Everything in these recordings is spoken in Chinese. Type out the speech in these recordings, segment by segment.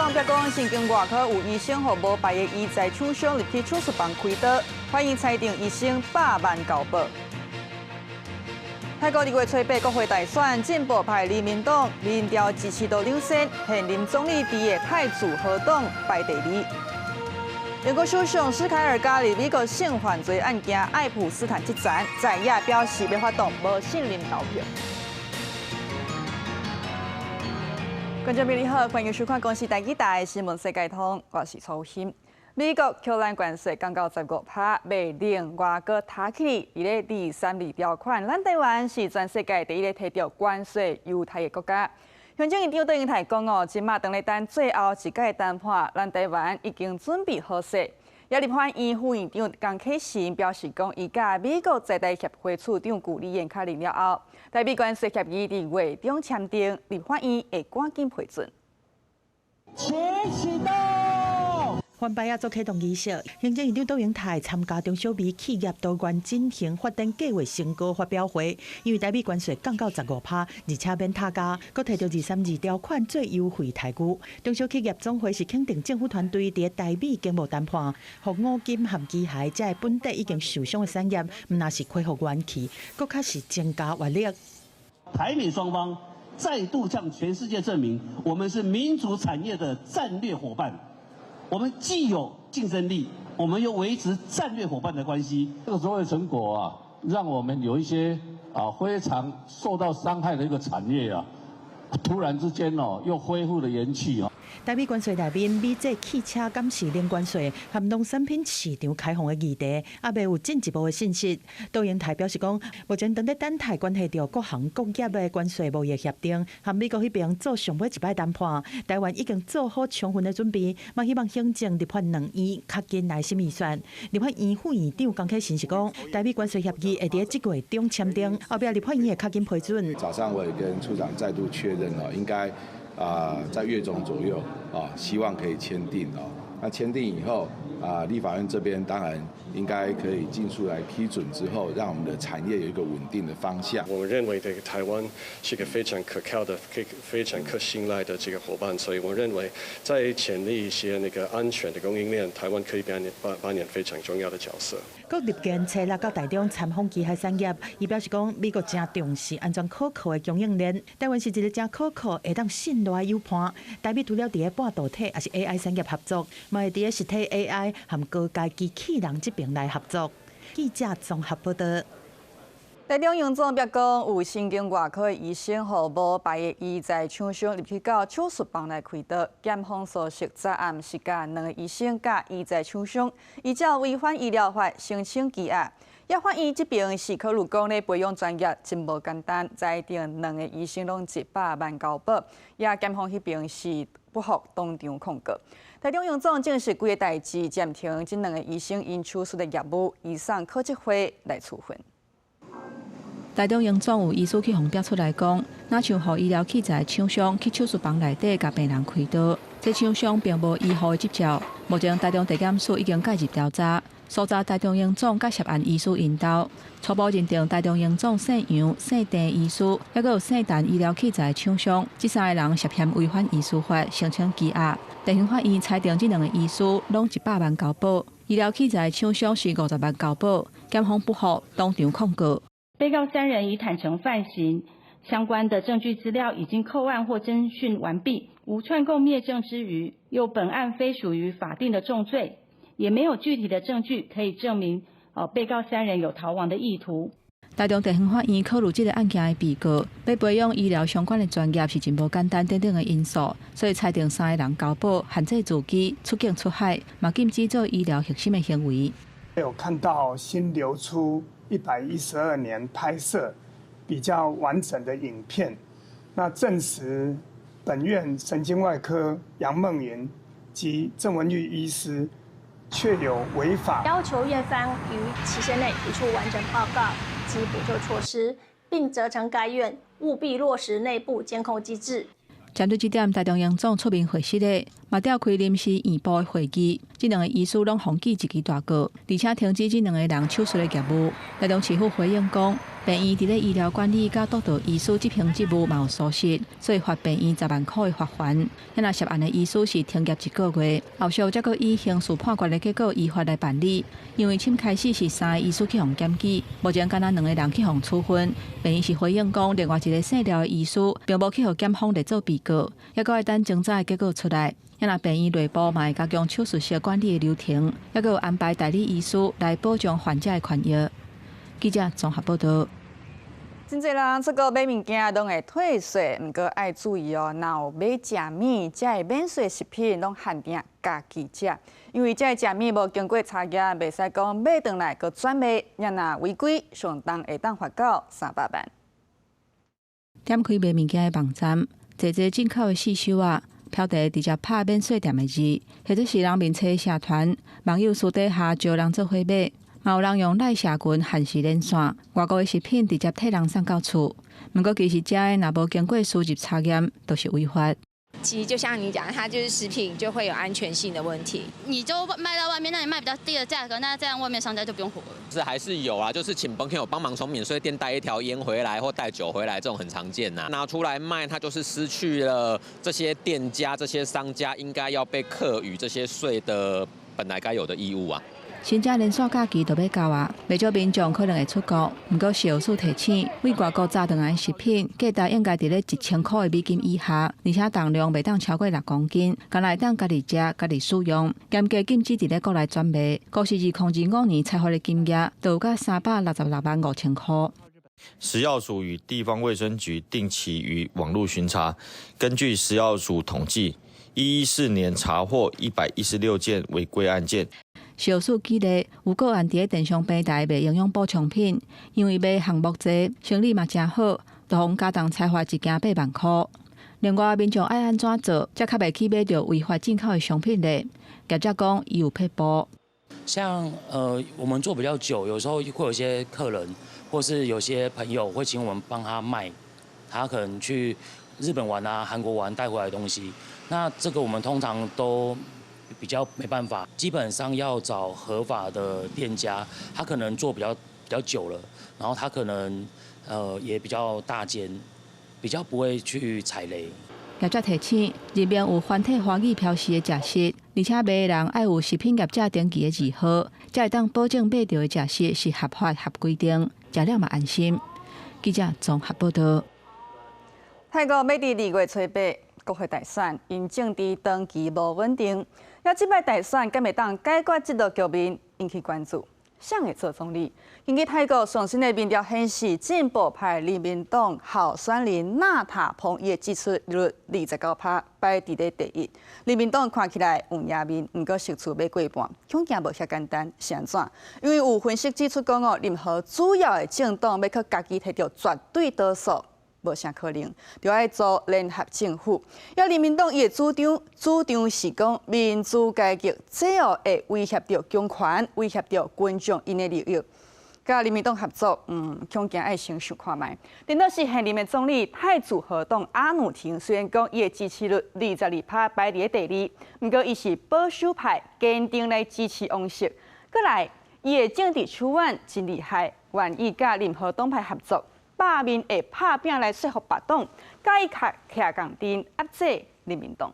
总表讲，神经外科有医生和无牌的医在厂商入去手术房开刀，欢迎裁定医生100万交保。泰国2月初8国会大选，进步派人民党民调支持度领先，现任总理第的泰祖和党排第2。美国首相史凯尔加入美国性犯罪案件爱普斯坦集团，在野表示要发动无信任投票。观众朋友你好，欢迎收看《公视第几台新闻世界通》，我是曹欣。美国丘兰关税降到15%，未另外个塔起哩，伊个第3条款，咱台湾是全世界第一个提到关税优待的国家。行政院长对英台讲哦，今嘛等咧等最后一届谈判，咱台湾已经准备好势。也立法院副院长江启臣表示讲，伊甲美国在台协会处长古利彦确认了后，台美关税协议伫月中签订，立法院会赶紧批准。请启动。反摆做启动仪式，行政院长杜英泰参加中小微企业多元进行发展计划成果发表会，因为台美关税降到15%，而且免塔加，佮提到232条款最优惠待遇。中小企业总会是肯定政府团队伫台美经贸谈判，互五金和机械这些本地已经受伤的产业，毋那是恢复元气，佮较是增加活力。台美双方再度向全世界证明，我们是民主产业的战略伙伴。我们既有竞争力，我们又维持战略伙伴的关系。这个所谓成果啊，让我们有一些非常受到伤害的一个产业啊，突然之间又恢复了元气啊。台美关税内面，美制汽车监视零关税和农产品市场开放的议题，也未有进一步的信息。杜英泰表示讲，目前正在等待关系到各行各业的关税贸易协定，和美国迄边做上尾一摆谈判。台湾已经做好充分的准备，嘛希望行政立法2院较紧来审预算。立法院副院长江启臣是讲，台美关税协议会伫这月中签订，后壁立法院会较紧批准。早上我也跟处长再度确认了，应该在月中左右希望可以签订那签订以后立法院这边当然应该可以尽速来批准之后，让我们的产业有一个稳定的方向。我们认为这个台湾是一个非常可靠的、非常可信赖的这个伙伴，所以我认为在建立一些那个安全的供应链，台湾可以扮演非常重要的角色。国立建初6到台中参访机械产业，伊表示讲，美国真重视安全可靠的供应链，台湾是一个真可靠、会当信赖的优盘。台美除了伫个半导体，也是 AI 产业合作，嘛会伫个实体 AI 和高阶机器人这边来合作。记者综合报道。台中营总表讲，有神经外科的医生和无牌的医在厂商入去到手术房来开刀，检方所属昨暗是甲2个医生甲医在厂商，依照违反医疗法申请羁押。也法院这边是考虑讲咧，培养专业真无简单，裁定2个医生拢100万交保。也检方迄边是不服当场控告。台中营总证实几个代志，暂停这2个医生因处事的业务，移送考纪会来处分。台中营总有医师去方表出来讲，若像互医疗器材厂商去手术房内底甲病人开刀，这厂商并无医护的执照。目前台中地检署已经介入调查，搜查台中营总甲涉案医师引导，初步认定台中营总姓杨、姓陈医师，还佫有姓陈医疗器材厂商，这3个人涉嫌违反医师法，申请羁押。地方法院裁定这2个医师拢100万交保，医疗器材厂商是50万交保，检方不服，当场控告。被告3人已坦诚犯行，相关的证据资料已经扣案或侦讯完毕，无串供灭证之余，又本案非属于法定的重罪，也没有具体的证据可以证明被告3人有逃亡的意图。台中地方法院考虑这个案件的被告，要培养医疗相关的专业是真无简单等等的因素，所以裁定3个人交保，限制自己出境出海，嘛禁止做医疗核心的行为。有看到新流出112年拍摄比较完整的影片，那证实本院神经外科杨梦云及郑文玉医师确有违法，要求院方于期限内提出完整报告及补救措施，并责成该院务必落实内部监控机制。针对这点，台中营总出面回释咧，嘛召开临时院部的会议，这2个医师拢封记一支大告，而且停止这2个人手术的业务。台中市府回应讲，病院伫咧医疗管理甲督导医师执行职务嘛有疏失，所以罚病院10万块的罚款。遐若涉案的医师是停业1个月，后续则搁以刑事判决的结果依法来办理。因为深开始是3个医师去互检举，目前敢若2个人去互处分。病院是回应讲，另外一个姓廖的医师并无去互检方列做被告，还搁要等侦查的结果出来。遐若病院内部嘛会加强手术室管理的流程，还搁有安排代理医师来保障患者的权益。记者综合报道。真侪人出国买物件拢会退税，毋过爱注意哦，若有买食米，这个免税食品拢限定家己食，因为这个食米无经过查验，袂使讲买回来佮转卖，若若违规，上重会当罚到300万。点开卖物件的网站，侪进口的四手啊，标题直接拍免税店的字，或者是人面册社团，网友私底下招人做伙买。嘛有人用赖社群限时连线，外国的食品直接替人送到厝。不过其实这的若无经过书籍查验，都是违法。其实就像你讲，它就是食品就会有安全性的问题。你就卖到外面，那你卖比较低的价格，那这样外面商家就不用活了。是还是有啊，就是请朋友帮忙从免税店带一条烟回来或带酒回来，这种很常见呐。拿出来卖，它就是失去了这些店家、这些商家应该要被课予这些税的本来该有的义务啊。新正连续假期就要到啊，不少民众可能会出国，不过食药署提醒，为外国炸回来的食品，价值应该伫咧1000块的美金以下，而且重量袂当超过6公斤，敢来当家己食、家己使用，严格禁止伫咧国内转卖。国是2025年采获的金额，就有到366万5千块。食药署与地方卫生局定期于网络巡查，根据食药署统计，114年查获116件违规案件。食药署记得有个案伫咧电商平台卖营养补充品，因为卖项目多，生意嘛真好，就互家长裁罚1件8万块。另外，民众爱安怎做，才较袂去买到违法进口的商品呢？业者讲伊有撇步。像我们做比较久，有时候会有一些客人或是有些朋友会请我们帮他卖，他可能去日本玩啊、韩国玩带回来的东西，那这个我们通常都比较没办法，基本上要找合法的店家，他可能做比较久了，然后他可能也比较大间，比较不会去踩雷。业者提醒，入面有繁体华语标示的食食，而且卖的人爱有食品业者登记的字号，才会当保证买到的食食是合法合规定，食了嘛安心。记者综合报道。泰国要伫2月初8国会大选，因政治长期无稳定，要即摆大选敢会当解决这个局面，引起关注。谁会做总理？根据泰国上新的民调显示，进步派人民党候选人纳塔蓬伊的支持率29%，排伫咧第一。人民党看起来有赢面，毋过实处要过半，恐惊无遐简单，是安怎？因为有分析指出讲哦，任何主要的政党要去家己摕到绝对多数，无啥可能，就要做联合政府。要人民党伊的主张是讲民主改革，最后会威胁到强权，威胁到群众因的利益。甲人民党合作，恐惊爱先想看卖。顶倒是现任的总理泰祖合党阿努廷，虽然讲伊的支持率22%排伫第2，不过伊是保守派，坚定来支持王室。过来，伊的政治手腕真厉害，愿意甲任何党派合作。罢免会拍拼来说服别党，改革徛共阵压制人民党。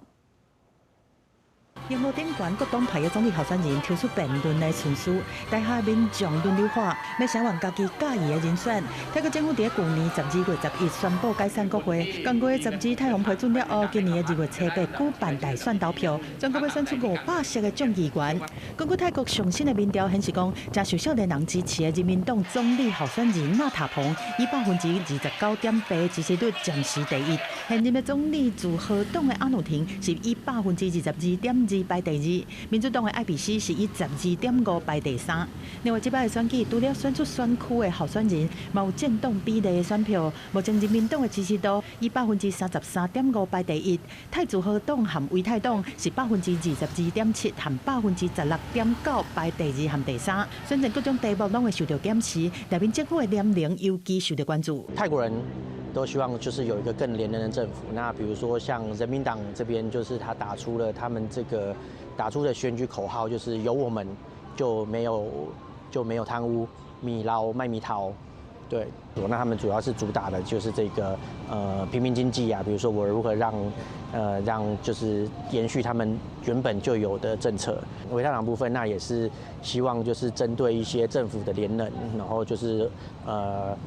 荧幕顶悬各党派的总理候选人抽出辩论的顺序，台下民众轮流喊，要声援家己介意的人选。泰国政府伫去年12月11宣布解散国会，刚过12太阳批准了后，今年的2月初8举办大选投票，全国要选出500席的众议员。根据泰国上新的民调显示，讲真受少年人支持的人民党总理候选人纳塔蓬，以29.8%的支持率暂时第一。现任的总理自和党的阿努廷是以22.2%排第2，民主党的艾比斯是以12.5%排第3。另外，这摆的选举除了选出选区的候选人，嘛有政党比例的选票。目前人民党的支持度以33.5%排第1，泰祖和党和维泰党是22.7%和16.9%排第2和第3。选战各种题目拢会受到检视，内面政府的廉宁尤其受到关注。泰国人都希望就是有一个更廉能的政府。那比如说像人民党这边，就是他打出了他们这个打出的选举口号，就是有我们就没有贪污，米捞卖米桃。对，那他们主要是主打的就是这个平民经济啊，比如说我如何让就是延续他们原本就有的政策。微太郎部分，那也是希望就是针对一些政府的廉能，然后就是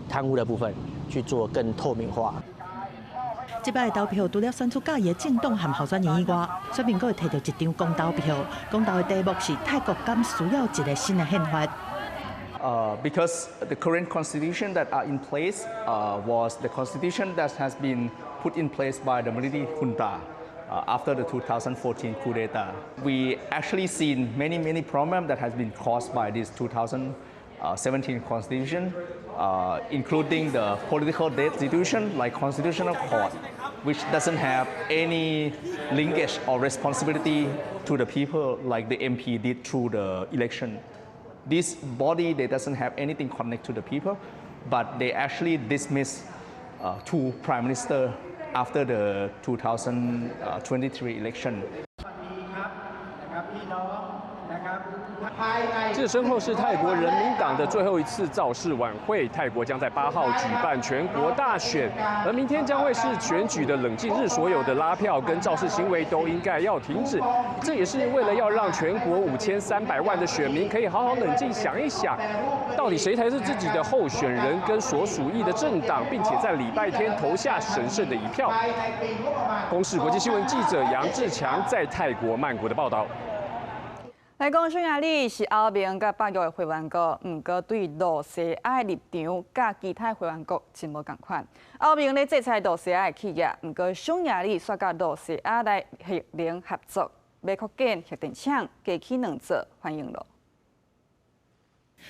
贪污的部分去做更透明化。这摆的投票除了选出介意的政党和候选人以外，选民阁会摕到一张公投票。公投的题目是泰国敢需要一个新的宪法。Because the current constitution that are in place was the constitution that has been put in place by the military junta after the 2014 coup d'etat. We actually seen many problems that has been caused by this 2017 constitution, including the political destitution like constitutional court, which doesn't have any linkage or responsibility to the people like the MP did through the election. This body, they doesn't have anything connect to the people, but they actually dismiss two prime minister after the 2023 election. 这身后是泰国人民党的最后一次造势晚会。泰国将在8号举办全国大选，而明天将会是选举的冷静日，所有的拉票跟造势行为都应该要停止。这也是为了要让全国5300万的选民可以好好冷静想一想，到底谁才是自己的候选人跟所属意的政党，并且在礼拜天投下神圣的一票。公视国际新闻记者杨志强在泰国曼谷的报道。来讲，匈牙利是欧盟甲北约的会员国，不过对罗西亚立场甲其他会员国真无共款。欧盟咧制裁罗西亚的企业，不过匈牙利却甲罗西亚来核能合作，要扩建核电厂，加起2座，欢迎咯。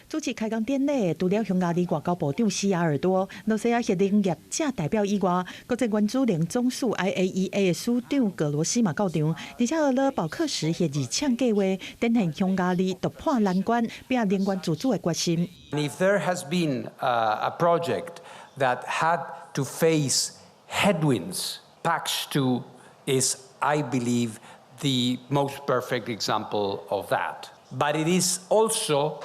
主持开工典礼，除了匈牙利外交部长西亚尔多、罗西亚核能业者代表以外，国际原子能总署 IAEA 的署长格罗西嘛到场，而且俄勒保克什核二厂计划展现匈牙利突破难关、拼能源自主的决心。If there has been a project that had to face headwinds, PAX2 is, I believe, the most perfect example of that. But it is also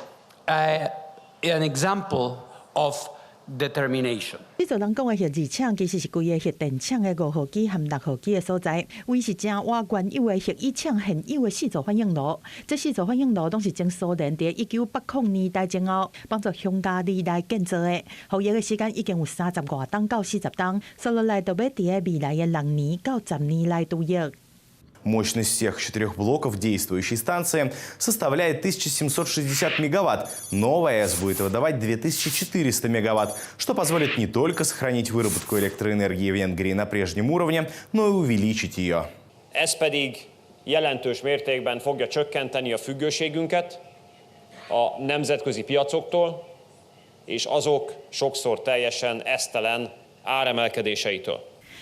an example of determination. 制作人讲的核二厂其实是规个核电厂的5号机和6号机的所在，为是正挖原有的核一厂现有的4座反应炉。这4座反应炉都是经苏联在1980年代前后帮助匈牙利来建造的，服役的时间已经有30多档到40档，所落来就要在未来的6年到10年来度役。Мощность всех 4 блоков действующей станции составляет 1760 мегаватт. Новая АЭС будет выдавать 2400 мегаватт, что позволит не только сохранить выработку электроэнергии в Венгрии на прежнем уровне, но и увеличить ее. Ez pedig jelentős mértékben fogja csökkenteni a függőségünket a nemzetközi piacoktól és azok sokszor teljesen esztelen áremelkedéseitől.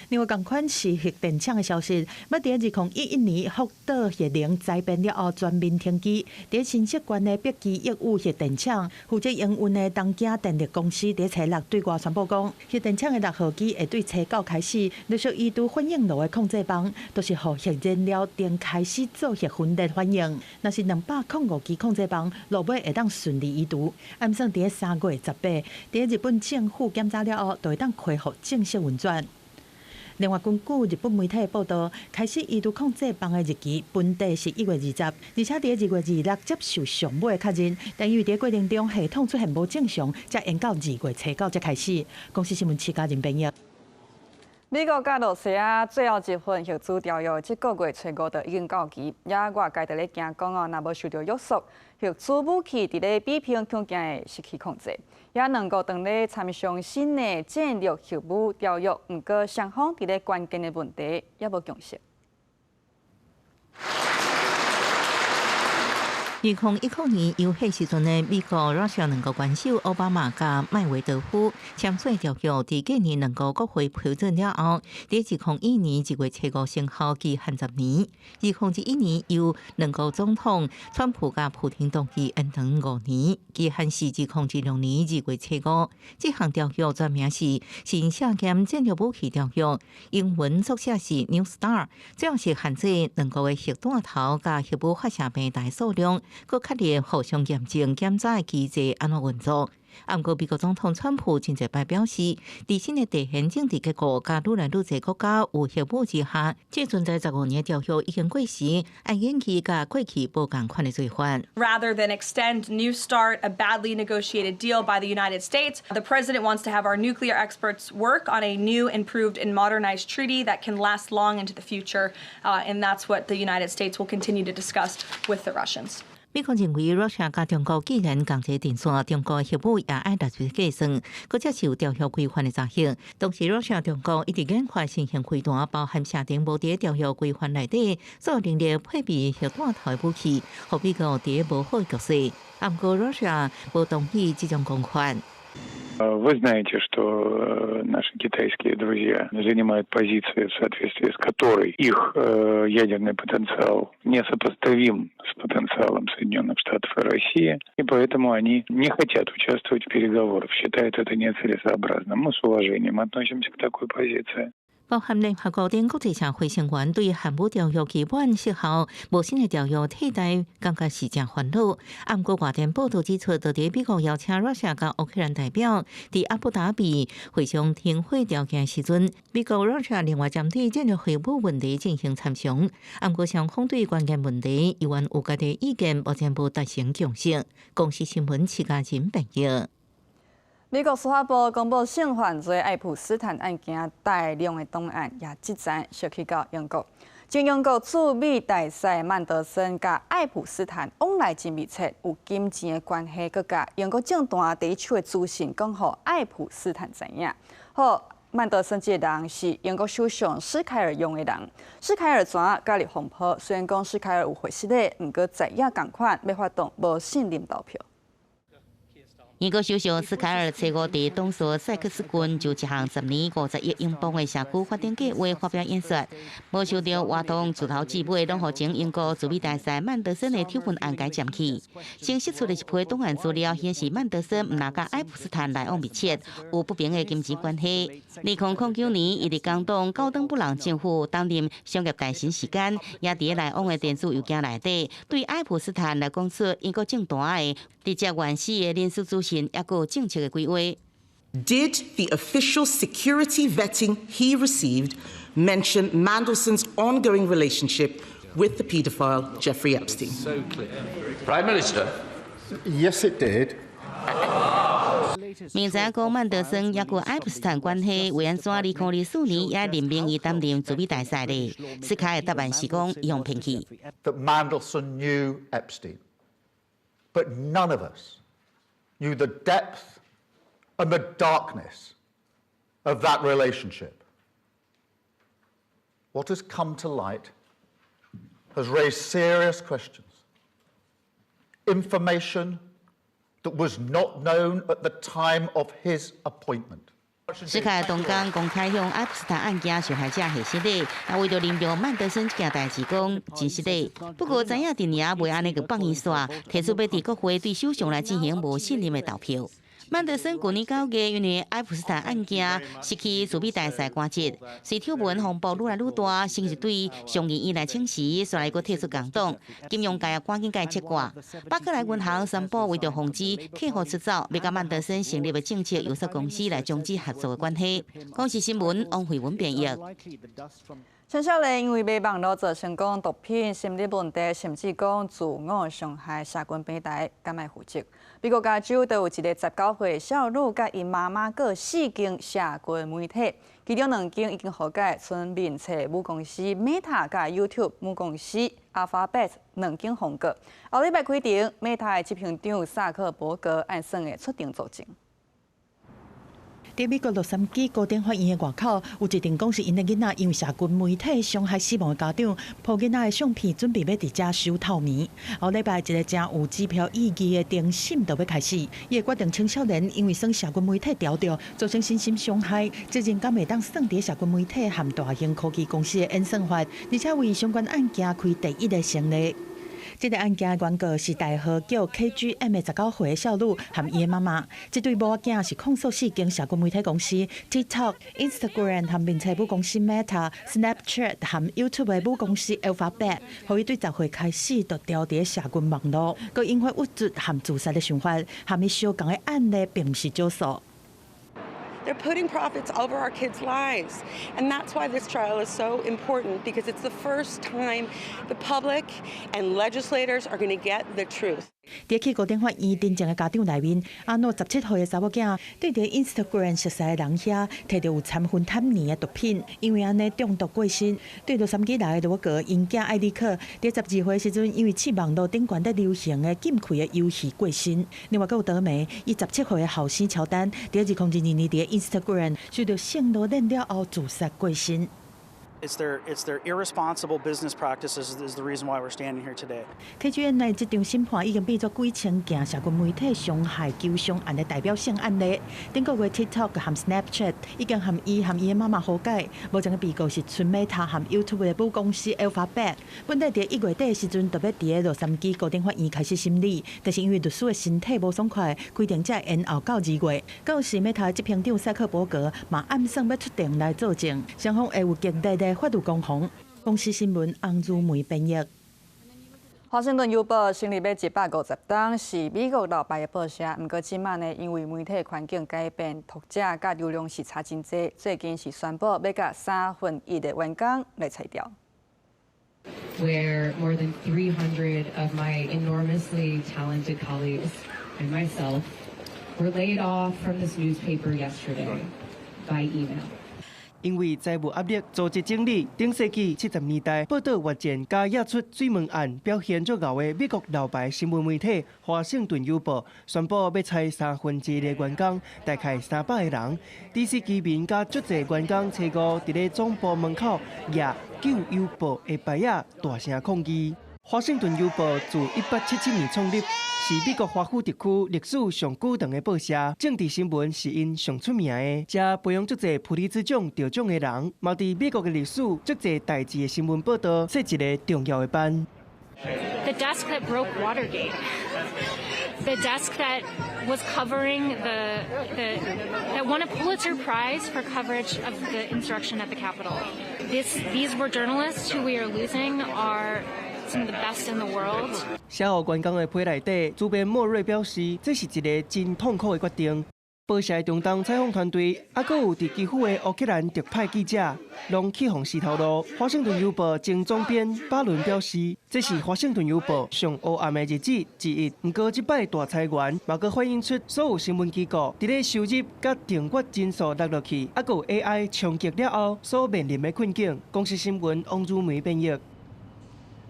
另外，同款是核电厂的消息，要在2011年福岛核能灾变了后全面停机。在新设县的北基1号核电厂，负责营运的东京电力公司在初6对外宣布讲，核电厂的6号机会对初9开始陆续移除反应炉的控制棒，都是让核燃料电开始做核分裂反应。若是205基控制棒落尾会当顺利移除，按算在3月18，在日本政府检查了后，就会当恢复正式运转。另外，根据日本媒体的报道，开始移除控制棒的日期本地是1月20，而且在2月26接受上尾的确认。但由于在过程中系统出现无正常，才延到2月初9才开始。公司新闻7家人编译。美国甲罗西亚最后一份核子条约，这个月初5就已经到期，也外界在咧惊讲哦，若无受到约束，核子武器伫咧比拼恐惊会失去控制。也能够当咧参详新的战略核武条约，不过双方伫咧关键的问题也无共识。2019年由迄时阵的美国、罗西亚两国元首奥巴马甲麦维德夫签署条约，伫今年两国国会批准了后，在2021年1月初5生效期限10年。2021年由两国总统川普甲普廷同意延长5年，期限是2026年2月初5。这项条约全名是新削减战略武器条约，英文缩写是 New START， 主要是限制两国的核弹头甲核武发射平台数量。搁确立互相验证检查的机制安怎运作。不过，美国总统川普真侪摆表示，在新的地缘政治结构甲愈来愈侪国家有协助之下，即存在15年条约已经过时，按延期甲过去无共款的做法。Rather than extend New START, a badly negotiated deal by the United States, the president wants to have our nuclear experts work on a new, improved, and modernized treaty that can last long into the future, and that's what the United States will continue to discuss with the Russians. 美国认为，러시아甲中国既然共齐定线，中国协议也爱达成计算，搁则是有条约规范的查核。同时，러시아中国一直研发新型飞弹，包含设定无伫条约规范内底所能力配备核弹头的武器，互美国伫无好的局势。不过，러시아无同意这种讲法。Вы знаете, что наши китайские друзья занимают позиции, в соответствии с которой их ядерный потенциал несопоставим с потенциалом Соединенных Штатов и России, и поэтому они не хотят участвовать в переговорах, считают это нецелесообразным. Мы с уважением относимся к такой позиции. 包含联合国等国际社会成员对韩武条约基本失效，无新的条约替代，感觉是真烦恼。不过外电报道指出，在美国邀请러시아甲乌克兰代表伫阿布达比会上停火条件时阵，美国러시아另外针对战略核武问题进行参详。不过双方对关键问题依然有家己意见，目前无达成共识。公司新闻徐家珍报道。美国司法部公布性犯罪爱普斯坦案件大量的档案，也即站小去到英国。经英国驻美大使曼德森甲爱普斯坦往来真密切，有金钱的关系，佮甲英国政坛第一手的资讯讲互爱普斯坦知影。好，曼德森这个人是英国首相史凯尔用的人。史凯尔怎加入风波？虽然讲史凯尔有回失的，毋过在野共款要发动无信任投票。英国首相斯凯尔初五伫东索塞克斯郡就一项10年50亿英镑的社区发展计划发表演说，无受到活动自头至尾拢互前英国驻美大使曼德森的挑衅案件占去。先释出的一批档案资料显示，曼德森毋但甲爱普斯坦来往密切，有不平的金钱关系。2009年，伊伫广东高登布朗政府担任商业大臣时间，也伫来往的电子邮件内底，对爱普斯坦来讲出英国政坛的直接原始的人事资讯，也有政策的规划。Did the official security vetting he received mention Mandelson's ongoing relationship with the paedophile Jeffrey Epstein? So clear. Prime Minister? Yes, it did. 明知讲曼德森也佮爱普斯坦关系，为安怎2004年也任命伊担任驻美大使呢？斯凯的答案是讲伊用骗去。That Mandelson knew Epstein, but none of us knew the depth and the darkness of that relationship. What has come to light has raised serious questions. Information that was not known at the time of his appointment. 史凯东港公开向爱普斯坦案件受害者下失礼，也为着林彪曼德森这件代志讲真失礼。不过知影阵也袂安尼个放伊煞，提出要伫国会对首相来进行无信任的投票。曼德森去年9月因为爱普斯坦案件失去驻美大使官职，随条文风暴愈来愈大，甚至对上议院来请辞，煞来阁提出共党，金融界也赶紧甲伊切割。巴克莱银行宣布为着防止客户出走，要甲曼德森成立的政策有色公司来终止合作的关系。公司新闻王慧文编译。陈少年因为卖网络造成讲毒品、心理问题，甚至讲自我伤害社群平台，敢爱负责。美国加州都有一个19岁少女，甲因妈妈各4间社群媒体，其中2间已经和解，村民册母公司 Meta 甲 YouTube 母公司 Alphabet 2间封过。后礼拜开庭 ，Meta 的执行长萨克伯格按算的出庭作证。在美国洛杉矶高等法院的外口，有一间讲是因的囡仔因为社群媒体伤害死亡的家长，抱囡仔的相片，准备要伫遮收透明。后礼拜一个真有指标意义的庭审就要开始，伊会决定青少年因为算社群媒体调调，造成身心伤害，责任敢会当算伫社群媒体和大型科技公司的演算法，而且为相关案件开第一个先例。这个案件原告是大河叫 KGM 的19岁少女和伊的妈妈。这对母仔是控诉四间社群媒体公司 TikTok、Instagram 和面册母公司 Meta、Snapchat 和 YouTube 的母公司 Alphabet， 互伊对10岁开始就掉伫社群网络，佮引发误质和自杀的想法，和伊相共的案例并不是少数。 They're putting profits over our kids' lives. And that's why this trial is so important, because it's the first time the public and legislators are going to get the truth. 伫去高等法院真正的家长内面，阿诺17岁的查某囝对着 Instagram 熟悉的人遐，摕到有掺混坦尼的毒品，因为安尼中毒过身。对着3季内的罗格因囝艾利克，伫12岁时阵，因为试网络顶悬咧流行的禁区的游戏过身。另外，还有倒霉，伊17岁的后生乔丹，伫2002年伫 Instagram 受到性奴恋了后自杀过身。 It's their irresponsible business practices is the reason why we're standing here today. KGN 内这场审判已经变作几千件社群媒体伤害求偿案的代表性案例。顶个月 TikTok 和 Snapchat 已经和伊的妈妈和解。目前的被告是纯 Meta 和 YouTube 的母公司 Alphabet。本来伫1月底的时阵，特别伫洛杉矶高等法院开始审理，但是因为律师的身体无爽快，规定才延后到2月。到时 Meta 执行长塞克伯格嘛暗算要出庭来作证，双方会有激烈的法律攻防。公司新闻洪如梅编译。华盛顿邮报成立要150档，是美国老牌的报社。不过，即卖呢，因为媒体环境改变，读者甲流量是差真济，最近是宣布要甲1/3的员工来裁掉。 Where more than 300 of my enormously talented colleagues and myself were laid off from this newspaper yesterday by email. 因为债务压力，组织经理顶世纪70年代报道越战加压出水门案表现最高的美国老牌新闻媒体《华盛顿邮报》宣布要裁1/3的员工，大概300个人。DC 居民加足侪员工齐聚伫咧总部门口，举救邮报的牌仔，大声抗议。华盛顿邮报自1877年创立。 是美国华府地区历史上久长的报社，政治新闻是因上出名的。这培养足侪普利兹奖得奖的人，嘛伫美国的历史足侪代志的新闻报道设一个重要的班。The desk that broke Watergate, the desk that was covering that won a Pulitzer Prize for coverage of the insurrection at the Capitol. These were journalists who we are losing are. Some of the best in the world. 社务员工的批内底，主编莫瑞表示，这是一个真痛苦的决定。报社的中东采访团队，还佫有伫基辅的乌克兰特派记者，拢起哄试头路。华盛顿邮报前总编巴伦表示，这是华盛顿邮报上黑暗的日子之一。不过，这摆大裁员，嘛佫反映出所有新闻机构伫咧收入甲订阅人数落落去，还佫有 AI 冲击了后所面临的困境。公司新闻王如梅编译。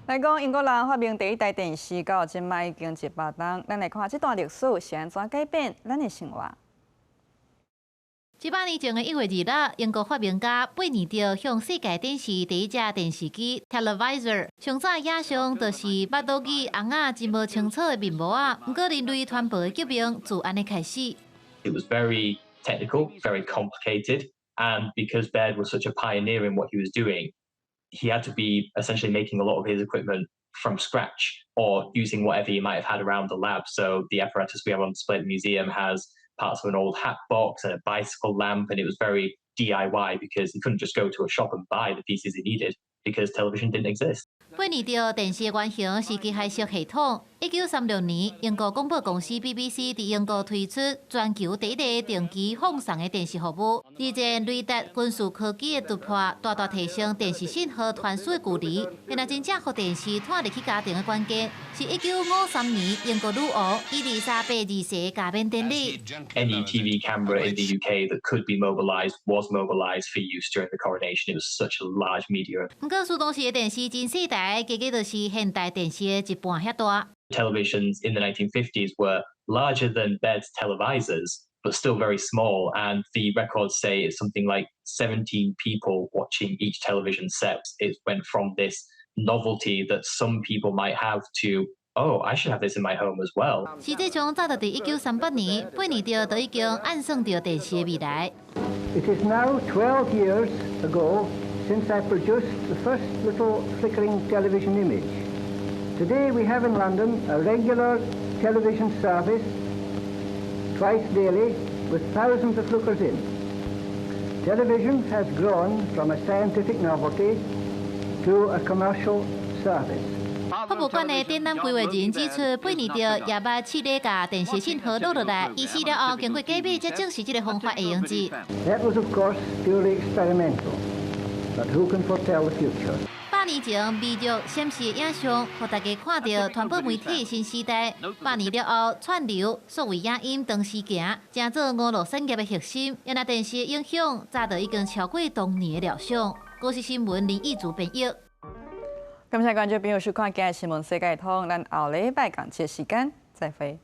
来讲，英国人发明第一台电视，到即卖已经100档。咱来看这段历史是安怎改变咱的生活。700年前的1月2日，英国发明家贝尼迪向世界展示第一只电视机 televisor。上早影像就是巴多机红仔真无清楚的面膜啊，不过人类传播的革命自安尼开始。It was very technical, very complicated, and because Baird was such a pioneer in what he was doing. He had to be essentially making a lot of his equipment from scratch or using whatever he might have had around the lab. So the apparatus we have on display at the museum has parts of an old hat box and a bicycle lamp, and it was very DIY because he couldn't just go to a shop and buy the pieces he needed because television didn't exist. 贝尼迪电视的原型是机械式系统。1936年，英国广播公司 BBC 伫英国推出全球第一个定期放送的电视服务。而且雷达军事科技的突破，大大提升电视信号传输的距离。现在真正互电视拖入去家庭的关键，是1953年英国女王伊丽莎白二世的加冕典礼。Any TV camera in the UK that could be mobilised was mobilised for use during the coronation. It was such a large media. 不过，苏当时的电视真细台，加计就是现代电视的一半遐大。 Televisions in the 1950s were larger than Baird's televisors, but still very small. And the records say it's something like 17 people watching each television set. It went from this novelty that some people might have to, oh, I should have this in my home as well. 实际上，早在1938年，贝尼迪就已经暗算到电视的未来。 It is now 12 years ago since I produced the first little flickering television image. Today we have in London a regular television service twice daily with thousands of lookers in. Television has grown from a scientific novelty to a commercial service. 博物馆的展览规划人指出，8年着也捌试咧甲电视信号录落来，遗失了后经过解密，才证实这个方法会用之。That was of course purely experimental, but who can foretell the future? 8年前，美剧显示影像，互大家看到传播媒体新时代。8年了后，串流、数位影音同时行，成做娱乐产业的核心。因那电视的影响，早就已经超过当年的料想。高市新闻林义竹编译。感谢观众朋友收看今日新闻世界通，咱后礼拜同一时间再会。